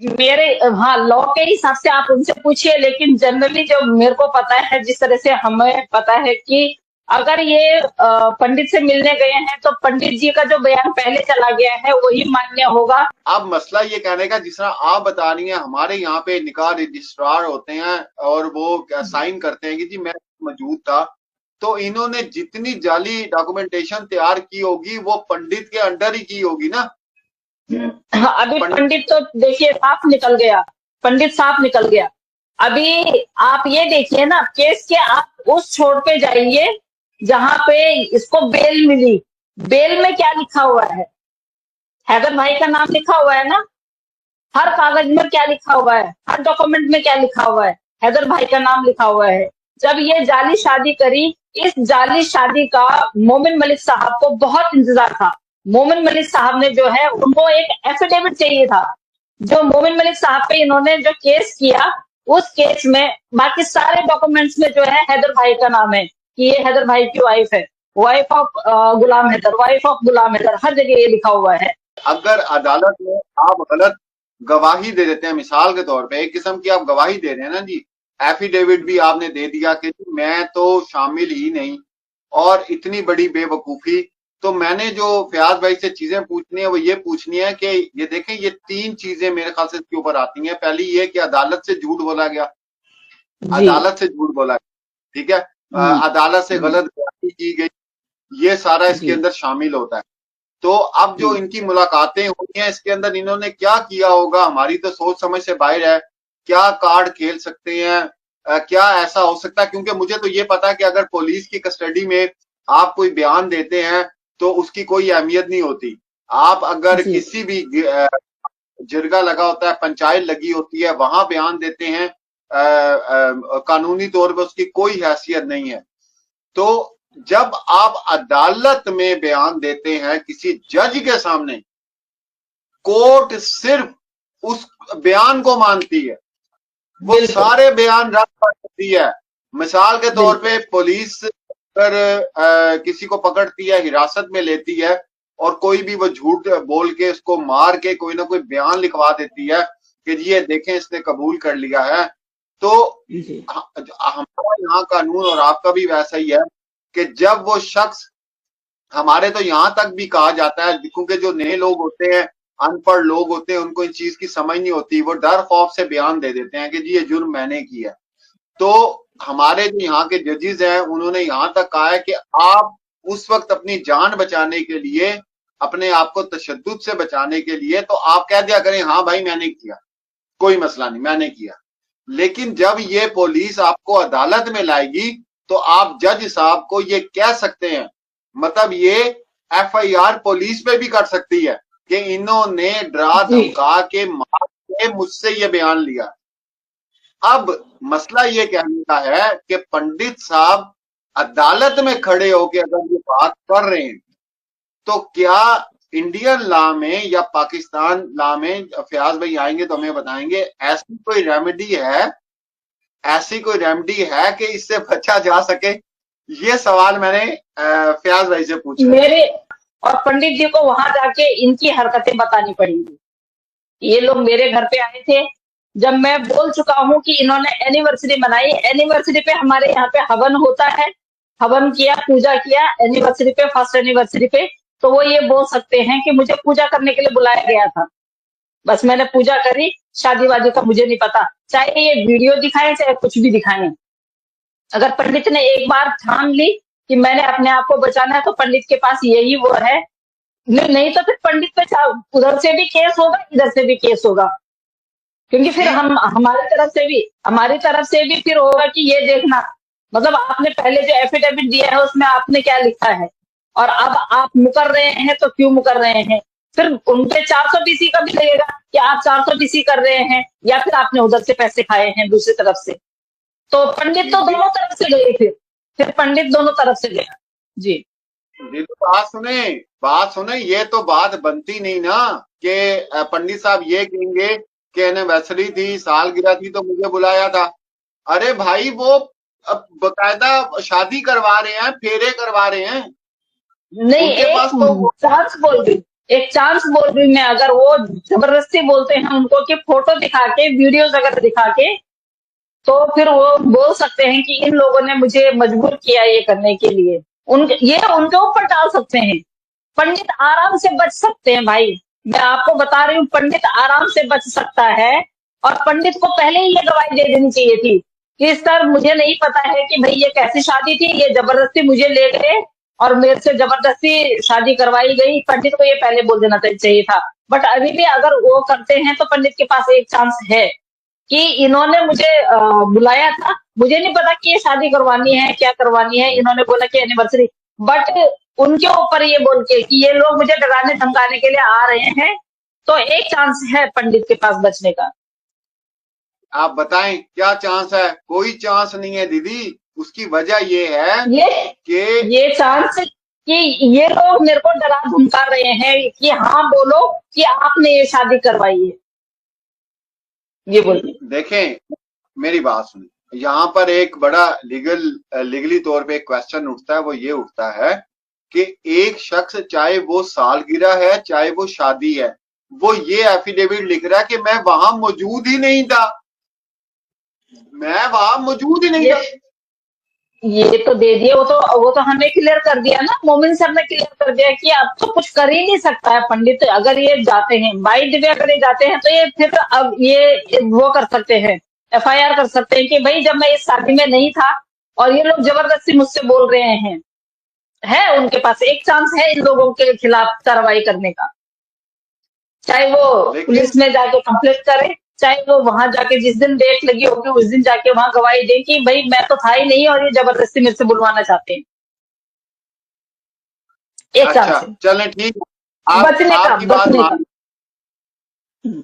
मेरे, हाँ, लॉ के हिसाब से आप उनसे पूछिए, लेकिन जनरली जो मेरे को पता है, जिस तरह से हमें पता है कि अगर ये पंडित से मिलने गए हैं तो पंडित जी का जो बयान पहले चला गया है वही मान्य होगा। अब मसला ये कहने का, जिस तरह आप बता रही हैं, हमारे यहाँ पे निकाह रजिस्ट्रार होते हैं और वो साइन करते हैं कि जी मैं मौजूद था, तो इन्होंने जितनी जाली डॉक्यूमेंटेशन तैयार की होगी वो पंडित के अंडर ही की होगी ना। हाँ, अभी पंडित। पंडित तो देखिए साफ निकल गया, पंडित साफ निकल गया। अभी आप ये देखिए ना, केस के आप उस छोर पे जाइए जहां पे इसको बेल मिली। बेल में क्या लिखा हुआ है? हैदर भाई का नाम लिखा हुआ है ना। हर कागज में क्या लिखा हुआ है, हर डॉक्यूमेंट में क्या लिखा हुआ है? हैदर भाई का नाम लिखा हुआ है। जब ये जाली शादी करी, इस जाली शादी का मोमिन मलिक साहब को बहुत इंतजार था। मोमिन मलिक साहब ने जो है, उनको एक एफिडेविट चाहिए था। जो मोमिन मलिक साहब पे इन्होंने जो केस किया, उस केस में बाकी सारे डॉक्यूमेंट्स में जो है हैदर भाई का नाम है कि ये हैदर भाई की वाइफ है, wife of Ghulam Haidar, wife of Ghulam Haidar, हर जगह ये लिखा हुआ है। अगर अदालत में आप गलत गवाही दे देते हैं, मिसाल के तौर पे एक किस्म की आप गवाही दे रहे हैं ना जी, एफिडेविट भी आपने दे दिया कि जी मैं तो शामिल ही नहीं, और इतनी बड़ी बेवकूफी। तो मैंने जो फयाज भाई से चीजें पूछनी है वो ये पूछनी है कि ये देखें, ये तीन चीजें मेरे ख्याल से इसके ऊपर आती हैं। पहली ये कि अदालत से झूठ बोला गया, जी। अदालत से झूठ बोला गया, ठीक है। अदालत से गलत बयानी की गई, ये सारा इसके जी। अंदर शामिल होता है। तो अब जो जी। इनकी मुलाकातें हुई हैं, इसके अंदर इन्होंने क्या किया होगा, हमारी तो सोच समझ से बाहर है। क्या कार्ड खेल सकते हैं, क्या ऐसा हो सकता है? क्योंकि मुझे तो ये पता है कि अगर पुलिस की कस्टडी में आप कोई बयान देते हैं तो उसकी कोई अहमियत नहीं होती। आप अगर जी। किसी भी जिरगा लगा होता है, पंचायत लगी होती है, वहां बयान देते हैं, कानूनी तौर पर उसकी कोई हैसियत नहीं है। तो जब आप अदालत में बयान देते हैं किसी जज के सामने, कोर्ट सिर्फ उस बयान को मानती है, वो बिल्कुल। सारे बयान रद्द कर देती है। मिसाल के तौर बिल्कुल। पे पुलिस अगर किसी को पकड़ती है, हिरासत में लेती है, और कोई भी वो झूठ बोल के उसको मार के कोई ना कोई बयान लिखवा देती है कि ये देखें इसने कबूल कर लिया है, तो जी। हमारा यहाँ कानून और आपका भी वैसा ही है कि जब वो शख्स, हमारे तो यहाँ तक भी कहा जाता है, क्योंकि जो नए लोग होते हैं, अनपढ़ लोग होते हैं, उनको इन चीज की समझ नहीं होती, वो डर खौफ से बयान दे देते हैं कि जी ये जुर्म मैंने किया। तो हमारे जो यहाँ के जजेस हैं, उन्होंने यहाँ तक कहा है कि आप उस वक्त अपनी जान बचाने के लिए, अपने आप को तशद्दुद से बचाने के लिए, तो आप कह दिया करें हाँ भाई मैंने किया, कोई मसला नहीं, मैंने किया। लेकिन जब ये पुलिस आपको अदालत में लाएगी तो आप जज साहब को ये कह सकते हैं, मतलब ये एफआईआर पुलिस पे भी कर सकती है कि इन्होंने डरा जी। धमका के मार के मुझसे ये बयान लिया। अब मसला ये कहने का है कि पंडित साहब अदालत में खड़े होकर अगर ये बात कर रहे हैं, तो क्या इंडियन लॉ में या पाकिस्तान लॉ में, फयाज भाई आएंगे तो हमें बताएंगे, ऐसी कोई रेमेडी है, ऐसी कोई रेमेडी है कि इससे बचा जा सके? ये सवाल मैंने फयाज भाई से पूछा है। मेरे और पंडित जी को वहां जाके इनकी हरकतें बतानी पड़ेंगी। ये लोग मेरे घर पे आए थे, जब मैं बोल चुका हूँ कि इन्होंने एनिवर्सरी मनाई, एनिवर्सरी पे हमारे यहाँ पे हवन होता है, हवन किया, पूजा किया एनिवर्सरी पे, फर्स्ट एनिवर्सरी पे, तो वो ये बोल सकते हैं कि मुझे पूजा करने के लिए बुलाया गया था, बस मैंने पूजा करी, शादी वादी का मुझे नहीं पता। चाहे ये वीडियो दिखाएं, चाहे कुछ भी दिखाएं, अगर पंडित ने एक बार ठान ली कि मैंने अपने आप को बचाना है, तो पंडित के पास यही वो है। नहीं तो फिर पंडित पे उधर से भी केस होगा, इधर से भी केस होगा, क्योंकि फिर जी। हम हमारी तरफ से भी फिर होगा कि ये देखना, मतलब आपने पहले जो एफिडेविट दिया है उसमें आपने क्या लिखा है, और अब आप मुकर रहे हैं तो क्यों मुकर रहे हैं। फिर उनपे 400 BC का भी लगेगा कि आप 400 BC कर रहे हैं, या फिर आपने उधर से पैसे खाए हैं दूसरी तरफ से। तो पंडित तो जी। दोनों तरफ से गए, फिर पंडित दोनों तरफ से गया। जी। जी, तो बात सुने, बात सुने, ये तो बात बनती नहीं ना कि पंडित साहब ये कहेंगे कि एनिवर्सरी थी, सालगिरह थी तो मुझे बुलाया था। अरे भाई वो अब बकायदा शादी करवा रहे हैं, फेरे करवा रहे हैं, नहीं, उनके एक पास तो सच बोल रही, एक चांस बोल रही हूँ मैं, अगर वो जबरदस्ती बोलते हैं उनको कि फोटो दिखा के, वीडियोज अगर दिखा के, तो फिर वो बोल सकते हैं कि इन लोगों ने मुझे मजबूर किया ये करने के लिए। ये उनके ऊपर डाल सकते हैं। पंडित आराम से बच सकते हैं भाई, मैं आपको बता रही हूँ, पंडित आराम से बच सकता है। और पंडित को पहले ही ये गवाही दे देनी चाहिए थी कि सर मुझे नहीं पता है कि भाई ये कैसी शादी थी, ये जबरदस्ती मुझे ले गए और मेरे से जबरदस्ती शादी करवाई गई। पंडित को ये पहले बोल देना चाहिए था। बट अभी भी अगर वो करते हैं तो पंडित के पास एक चांस है कि इन्होंने मुझे बुलाया था, मुझे नहीं पता कि ये शादी करवानी है क्या करवानी है, इन्होंने बोला कि एनिवर्सरी, बट उनके ऊपर ये बोल के कि ये लोग मुझे डराने धमकाने के लिए आ रहे हैं, तो एक चांस है पंडित के पास बचने का। आप बताएं क्या चांस है? कोई चांस नहीं है दीदी। उसकी वजह ये है कि ये चांस कि ये लोग मेरे को डरा धमका रहे हैं कि हाँ बोलो कि आपने ये शादी करवाई है, ये बोलिए। देखें, मेरी बात सुनिए, यहाँ पर एक बड़ा लीगली तौर पे एक क्वेश्चन उठता है। वो ये उठता है कि एक शख्स, चाहे वो सालगिरह है चाहे वो शादी है, वो ये एफिडेविट लिख रहा है कि मैं वहां मौजूद ही नहीं था, मैं वहां मौजूद ही नहीं था। ये तो दे दिए, वो तो हमें क्लियर कर दिया ना, मोमिन सर ने क्लियर कर दिया कि अब तो कुछ कर ही नहीं सकता है पंडित। अगर ये जाते हैं बाई द वे, अगर ये जाते हैं तो ये फिर अब ये वो कर सकते हैं, FIR कर सकते हैं कि भाई जब मैं इस शादी में नहीं था और ये लोग जबरदस्ती मुझसे बोल रहे हैं। है उनके पास एक चांस है इन लोगों के खिलाफ कार्रवाई करने का, चाहे वो पुलिस में जाके कंप्लेंट करे, चाहे वो वहां जाके जिस दिन डेट लगी होगी उस दिन जाके वहां गवाही दे कि भाई मैं तो था ही नहीं और ये जबरदस्ती मेरे से बुलवाना चाहते हैं। एक चांस अच्छा है चलें, ठीक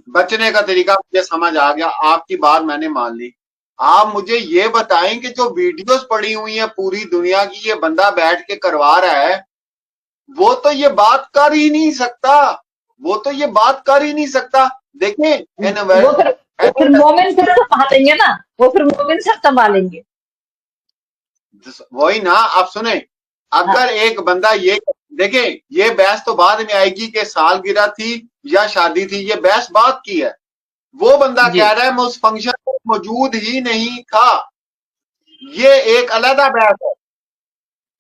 बचने का तरीका मुझे समझ आ गया, आपकी बात मैंने मान ली। आप मुझे ये बताएं कि जो वीडियोस पड़ी हुई है पूरी दुनिया की, ये बंदा बैठ के करवा रहा है, वो तो ये बात कर ही नहीं सकता, वो तो ये बात कर ही नहीं सकता। देखें, वो फिर मोमिन सर संभालेंगे ना, वो फिर मोमिन सर संभालेंगे। वही ना, आप सुने, अगर एक बंदा ये देखें, ये बहस तो बाद में आएगी कि सालगिरह थी या शादी थी, ये बहस बात की है। वो बंदा कह रहा है मैं उस फंक्शन में मौजूद ही नहीं था, ये एक अलग बहस है।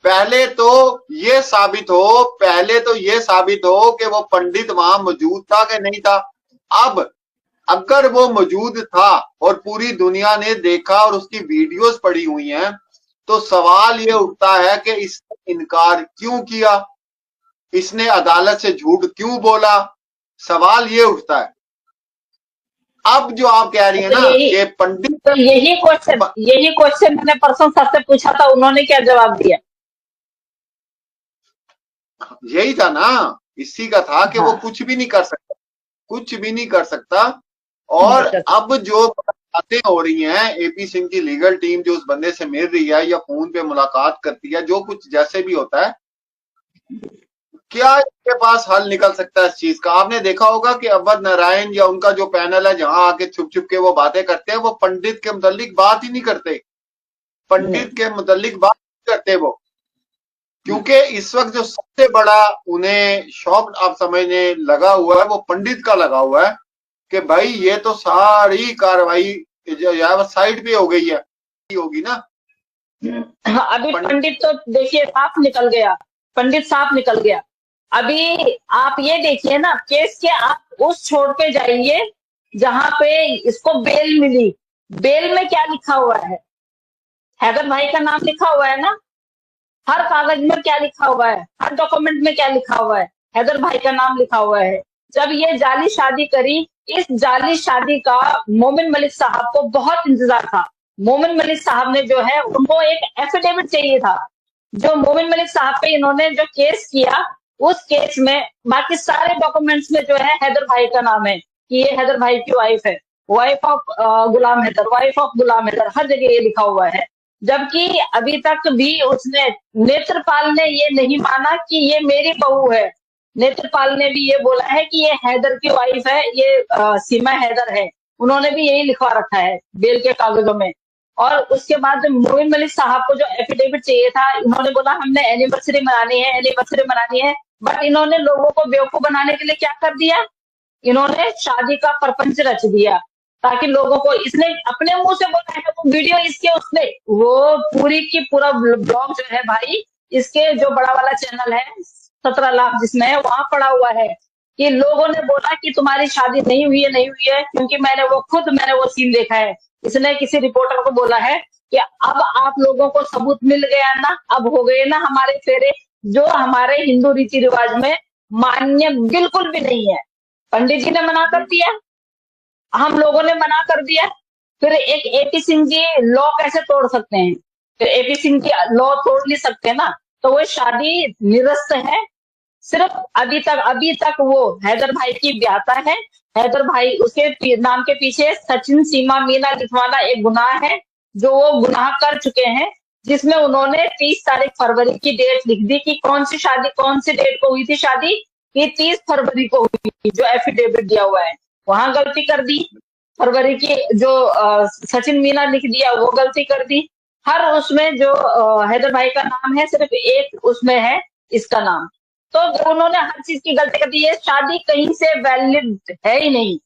पहले तो ये साबित हो कि वो पंडित वहां मौजूद था कि नहीं था। अब अगर वो मौजूद था और पूरी दुनिया ने देखा और उसकी वीडियोस पड़ी हुई हैं, तो सवाल ये उठता है कि इसने इनकार क्यों किया, इसने अदालत से झूठ क्यों बोला, सवाल ये उठता है। अब जो आप कह रही है ना कि पंडित, तो यही क्वेश्चन मैंने परसों सर से पूछा था, उन्होंने क्या जवाब दिया? यही था ना, इसी का था कि वो कुछ भी नहीं कर सकता, कुछ भी नहीं कर सकता। और अब जो बातें हो रही हैं, AP सिंह की लीगल टीम जो उस बंदे से मिल रही है या फोन पे मुलाकात करती है, जो कुछ जैसे भी होता है, क्या इसके पास हल निकल सकता है इस चीज का? आपने देखा होगा कि अवध नारायण या उनका जो पैनल है, जहां आके छुप छुप के वो बातें करते हैं, वो पंडित के मुतालिक बात ही नहीं करते, पंडित के मुतालिक बात नहीं करते वो, क्योंकि इस वक्त जो सबसे बड़ा उन्हें शौक आप समझने लगा हुआ है, वो पंडित का लगा हुआ है कि भाई ये तो सारी कार्रवाई जो है साइड पे हो गई है, होगी ना। अभी पंडित तो देखिए साफ निकल गया, पंडित साफ निकल गया। अभी आप ये देखिए ना केस के, आप उस छोड़ पे जाइए जहां पे इसको बेल मिली। बेल में क्या लिखा हुआ है? हैदर भाई का नाम लिखा हुआ है ना, हर कागज में क्या लिखा हुआ है, हर डॉक्यूमेंट में क्या लिखा हुआ है? हैदर भाई का नाम लिखा हुआ है। जब ये जाली शादी करी, इस जाली शादी का मोमिन मलिक साहब को बहुत इंतजार था। मोमिन मलिक साहब ने जो है, उनको एक एफिडेविट चाहिए था। जो मोमिन मलिक साहब पे इन्होंने जो केस किया, उस केस में बाकी सारे डॉक्यूमेंट्स में जो है हैदर भाई का नाम है कि ये हैदर भाई की वाइफ है, wife of Ghulam Haidar, wife of Ghulam Haidar, हर जगह ये लिखा हुआ है। जबकि अभी तक भी उसने, नेत्रपाल ने ये नहीं माना कि ये मेरी बहू है। नेत्रपाल ने भी ये बोला है कि ये हैदर की वाइफ है, ये सीमा हैदर है। उन्होंने भी यही लिखवा रखा है बेल के कागजों में। और उसके बाद मोमिन मलिक साहब को जो एफिडेविट चाहिए था, इन्होंने बोला हमने एनिवर्सरी मनानी है, एनिवर्सरी मनानी है। बट इन्होंने लोगों को बेवकूफ बनाने के लिए क्या कर दिया, इन्होंने शादी का प्रपंच रच दिया, ताकि लोगों को, इसने अपने मुंह से बोला है, वो वीडियो इसके, उसने वो पूरी की पूरा ब्लॉग जो है भाई, इसके जो बड़ा वाला चैनल है 17 लाख जिसमें है, वहां पड़ा हुआ है कि लोगों ने बोला कि तुम्हारी शादी नहीं हुई है, नहीं हुई है, क्योंकि मैंने वो सीन देखा है। इसने किसी रिपोर्टर को बोला है कि अब आप लोगों को सबूत मिल गया ना, अब हो गए ना हमारे फेरे, जो हमारे हिंदू रीति रिवाज में मान्य बिल्कुल भी नहीं है। पंडित जी ने मना कर दिया, हम लोगों ने मना कर दिया, फिर एक एपी सिंह जी लॉ कैसे तोड़ सकते हैं, फिर एपी सिंह की लॉ तोड़ नहीं सकते ना, तो वो शादी निरस्त है। सिर्फ अभी तक वो हैदर भाई की ब्याहता है, हैदर भाई उसके नाम के पीछे सचिन सीमा मीना लिखवाना एक गुनाह है, जो वो गुनाह कर चुके हैं, जिसमें उन्होंने 30 तारीख फरवरी की डेट लिख दी कि कौन सी शादी, कौन सी डेट को हुई थी शादी, कि 30 फरवरी को हुई थी, जो एफिडेविट दिया हुआ है वहां गलती कर दी। फरवरी की जो सचिन मीना लिख दिया वो गलती कर दी। हर उसमें जो हैदर भाई का नाम है, सिर्फ एक उसमें है इसका नाम। तो उन्होंने हर चीज की गलती कर दी, ये शादी कहीं से वैलिड है ही नहीं।